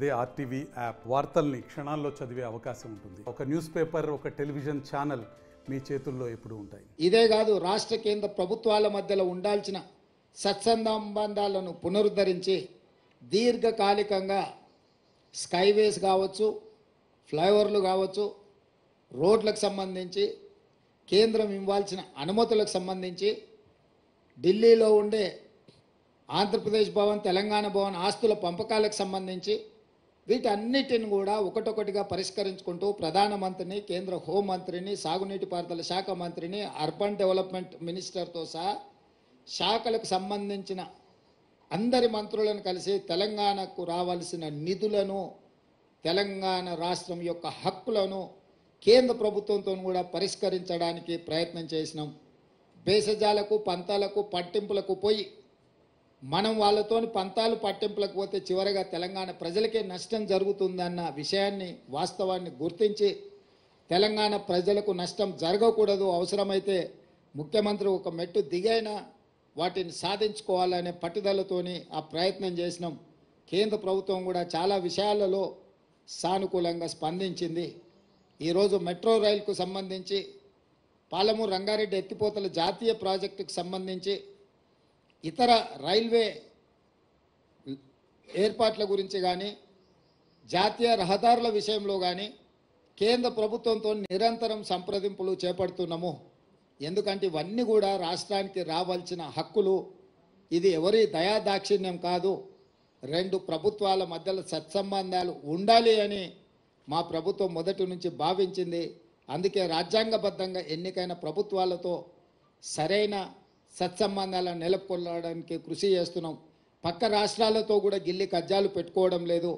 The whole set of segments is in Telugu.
అదే ఆర్టీవీ యాప్ వార్తల్ని క్షణాల్లో చదివే అవకాశం ఉంటుంది. ఒక న్యూస్ పేపర్, ఒక టెలివిజన్ ఛానల్ మీ చేతుల్లో ఎప్పుడూ ఉంటాయి. ఇదే కాదు, రాష్ట్ర కేంద్ర ప్రభుత్వాల మధ్యలో ఉండాల్సిన సత్సంబంధాలను పునరుద్ధరించి దీర్ఘకాలికంగా స్కైవేస్ కావచ్చు, ఫ్లైఓవర్లు కావచ్చు, రోడ్లకు సంబంధించి కేంద్రం ఇవ్వాల్సిన అనుమతులకు సంబంధించి ఢిల్లీలో ఉండే ఆంధ్రప్రదేశ్ భవన్, తెలంగాణ భవన్ ఆస్తుల పంపకాలకు సంబంధించి వీటన్నిటిని కూడా ఒకటొకటిగా పరిష్కరించుకుంటూ ప్రధానమంత్రిని, కేంద్ర హోంమంత్రిని, సాగునీటి పారుదల శాఖ మంత్రిని, అర్బన్ డెవలప్మెంట్ మినిస్టర్తో సహా శాఖలకు సంబంధించిన అందరి మంత్రులను కలిసి తెలంగాణకు రావాల్సిన నిధులను, తెలంగాణ రాష్ట్రం యొక్క హక్కులను కేంద్ర ప్రభుత్వంతో కూడా పరిష్కరించడానికి ప్రయత్నం చేసినాం. భేషజాలకు, పంతాలకు, పట్టింపులకు పోయి మనం వాళ్ళతోని పంతాలు పట్టింపులకు పోతే చివరగా తెలంగాణ ప్రజలకే నష్టం జరుగుతుందన్న విషయాన్ని, వాస్తవాన్ని గుర్తించి తెలంగాణ ప్రజలకు నష్టం జరగకూడదు, అవసరమైతే ముఖ్యమంత్రి ఒక మెట్టు దిగైనా వాటిని సాధించుకోవాలనే పట్టుదలతోని ఆ ప్రయత్నం చేసినాం. కేంద్ర ప్రభుత్వం కూడా చాలా విషయాలలో సానుకూలంగా స్పందించింది. ఈరోజు మెట్రో రైలుకు సంబంధించి, పాలమూరు రంగారెడ్డి ఎత్తిపోతల జాతీయ ప్రాజెక్టుకు సంబంధించి, ఇతర రైల్వే ఏర్పాట్ల గురించి కానీ, జాతీయ రహదారుల విషయంలో కానీ కేంద్ర ప్రభుత్వంతో నిరంతరం సంప్రదింపులు చేపడుతున్నాము. ఎందుకంటే ఇవన్నీ కూడా రాష్ట్రానికి రావాల్సిన హక్కులు. ఇది ఎవరి దయాదాక్షిణ్యం కాదు. రెండు ప్రభుత్వాల మధ్యలో సత్సంబంధాలు ఉండాలి అని మా ప్రభుత్వం మొదటి నుంచి భావించింది. అందుకే రాజ్యాంగబద్ధంగా ఎన్నికైన ప్రభుత్వాలతో సరైన సత్సంబంధాలను నెలకొల్పడానికి కృషి చేస్తున్నాం. పక్క రాష్ట్రాలతో కూడా గిల్లి కజ్జాలు పెట్టుకోవడం లేదు.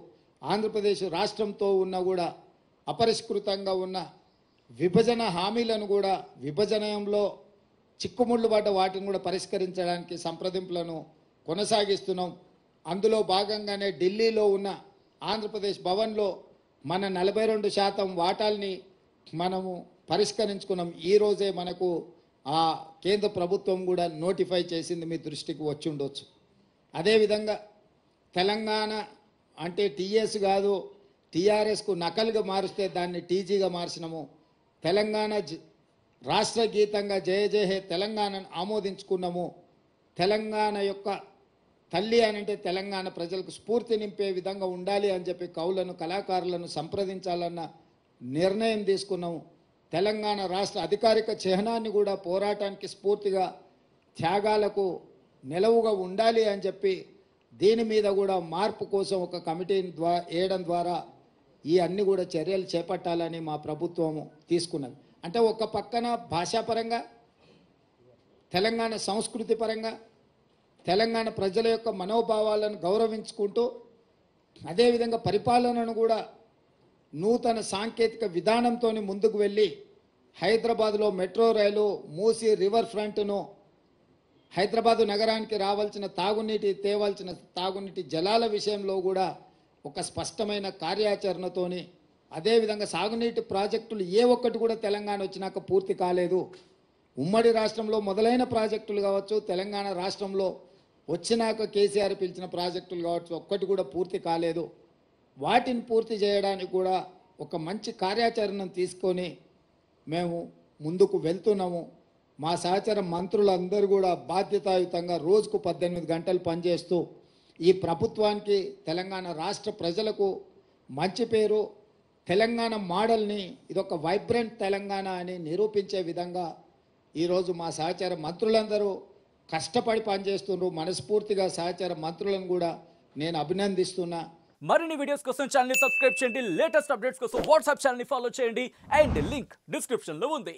ఆంధ్రప్రదేశ్ రాష్ట్రంతో ఉన్న కూడా అపరిష్కృతంగా ఉన్న విభజన హామీలను కూడా, విభజనలో చిక్కుముళ్ళు పడ్డ వాటిని కూడా పరిష్కరించడానికి సంప్రదింపులను కొనసాగిస్తున్నాం. అందులో భాగంగానే ఢిల్లీలో ఉన్న ఆంధ్రప్రదేశ్ భవన్లో మన 42% వాటాల్ని మనము పరిష్కరించుకున్నాం. ఈరోజే మనకు ఆ కేంద్ర ప్రభుత్వం కూడా నోటిఫై చేసింది, మీ దృష్టికి వచ్చి ఉండొచ్చు. అదేవిధంగా తెలంగాణ అంటే టీఎస్ కాదు, టీఆర్ఎస్కు నకలుగా మారిస్తే దాన్ని టీజీగా మార్చినాము. తెలంగాణ రాష్ట్ర గీతంగా జయ జయ హే తెలంగాణను ఆమోదించుకున్నాము. తెలంగాణ యొక్క తల్లి అనంటే తెలంగాణ ప్రజలకు స్ఫూర్తి నింపే విధంగా ఉండాలి అని చెప్పి కవులను, కళాకారులను సంప్రదించాలన్న నిర్ణయం తీసుకున్నాము. తెలంగాణ రాష్ట్ర అధికారిక చిహ్నాన్ని కూడా పోరాటానికి స్ఫూర్తిగా, త్యాగాలకు నిలవుగా ఉండాలి అని చెప్పి దీని మీద కూడా మార్పు కోసం ఒక కమిటీని వేయడం ద్వారా ఈ అన్ని కూడా చర్యలు చేపట్టాలని మా ప్రభుత్వము తీసుకున్నది. అంటే ఒక పక్కన భాషాపరంగా, తెలంగాణ సంస్కృతి పరంగా, తెలంగాణ ప్రజల యొక్క మనోభావాలను గౌరవించుకుంటూ, అదేవిధంగా పరిపాలనను కూడా నూతన సాంకేతిక విధానంతో ముందుకు వెళ్ళి హైదరాబాద్లో మెట్రో రైలు, మూసీ రివర్ ఫ్రంట్ను, హైదరాబాదు నగరానికి రావాల్సిన తేవాల్సిన తాగునీటి జలాల విషయంలో కూడా ఒక స్పష్టమైన కార్యాచరణతోని, అదేవిధంగా సాగునీటి ప్రాజెక్టులు ఏ ఒక్కటి కూడా తెలంగాణ వచ్చినాక పూర్తి కాలేదు. ఉమ్మడి రాష్ట్రంలో మొదలైన ప్రాజెక్టులు కావచ్చు, తెలంగాణ రాష్ట్రంలో వచ్చినాక కేసీఆర్ పిలిచిన ప్రాజెక్టులు కావచ్చు, ఒక్కటి కూడా పూర్తి కాలేదు. వాటిని పూర్తి చేయడానికి కూడా ఒక మంచి కార్యాచరణను తీసుకొని మేము ముందుకు వెళ్తున్నాము. మా సహచర మంత్రులందరూ కూడా బాధ్యతాయుతంగా రోజుకు 18 గంటలు పనిచేస్తూ ఈ ప్రభుత్వానికి, తెలంగాణ రాష్ట్ర ప్రజలకు మంచి పేరు, తెలంగాణ మోడల్ని ఇదొక వైబ్రెంట్ తెలంగాణ అని నిరూపించే విధంగా ఈరోజు మా సహచర మంత్రులందరూ కష్టపడి పనిచేస్తున్నారు. మనస్ఫూర్తిగా సహచర మంత్రులను కూడా నేను అభినందిస్తున్నా. మరిన్ని వీడియోస్ కోసం ఛానల్ ని సబ్స్క్రైబ్ చేయండి. లేటెస్ట్ అప్డేట్స్ కోసం వాట్సాప్ ఛానల్ ని ఫాలో చేయండి. అండ్ లింక్ డిస్క్రిప్షన్ లో ఉంది.